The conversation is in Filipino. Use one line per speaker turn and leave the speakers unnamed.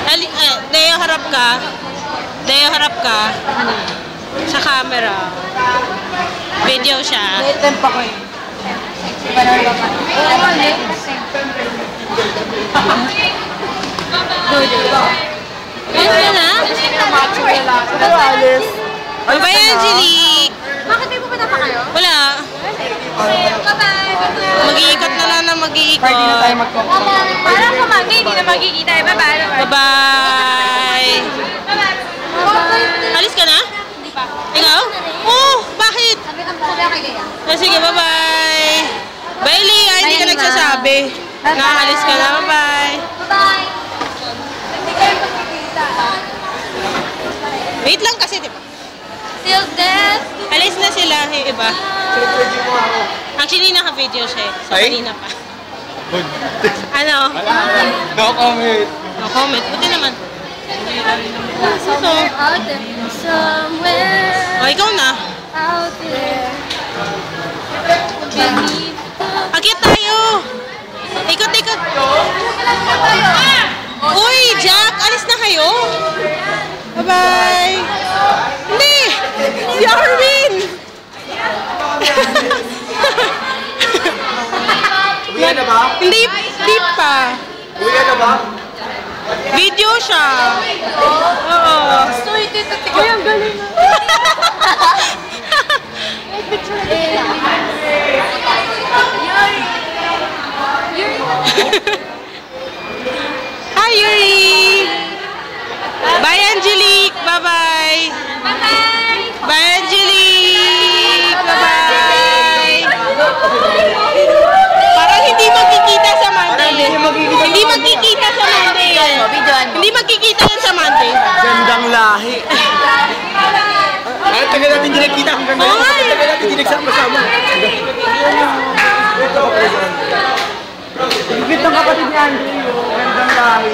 Deo, harap ka. Deo, harap ka. Sa camera. Video siya.
Tempa ko eh.
Ayun ka na? Bye, Angelique!
Bakit may pupunta pa kayo?
Wala.
Bye-bye!
Mag-iikot na lang na mag-iikot.
Party na tayo magkakita.
Parang sa Monday, hindi na magkikita. Bye-bye!
Bye-bye! Alis ka na?
Hindi pa.
Ikaw? Oh, bakit?
Sabi ako kay Gaya.
Sige, bye-bye! Bye, Leah! Hindi ka nagsasabi. Nakaalis ka na. Bye-bye!
Bye-bye! Hindi kayo magkikita.
Wait lang kasi, di ba?
Till death!
Alis na sila, yung iba. Actually, naka-video siya eh. So, kanina pa. Ano?
No comment.
No comment. Buti naman.
Somewhere out there. Somewhere
O, ikaw na.
out there. Beneath the...
Akyat tayo! Ikot-ikot. Uy, Jack! Alis na kayo? Bye-bye! Hindi! Si Arvin!
Uwi na ba?
Hindi pa.
Uwi na ba?
Video siya. Oo.
Uy, ang galing na.
Hi, Yuri! Bye, Angelique! Bye-bye!
Bye-bye!
Bye, Angelique! Bye-bye! Parang hindi magkikita sa Monday. Hindi magkikita sa Monday. Hindi magkikita yan sa Monday.
Gandang lahi. Ay, tagal natin hindi nagkita hanggang ngayon. Tagal natin hindi nagsama-sama. Higit ng kapatid ni Andy. Gandang lahi.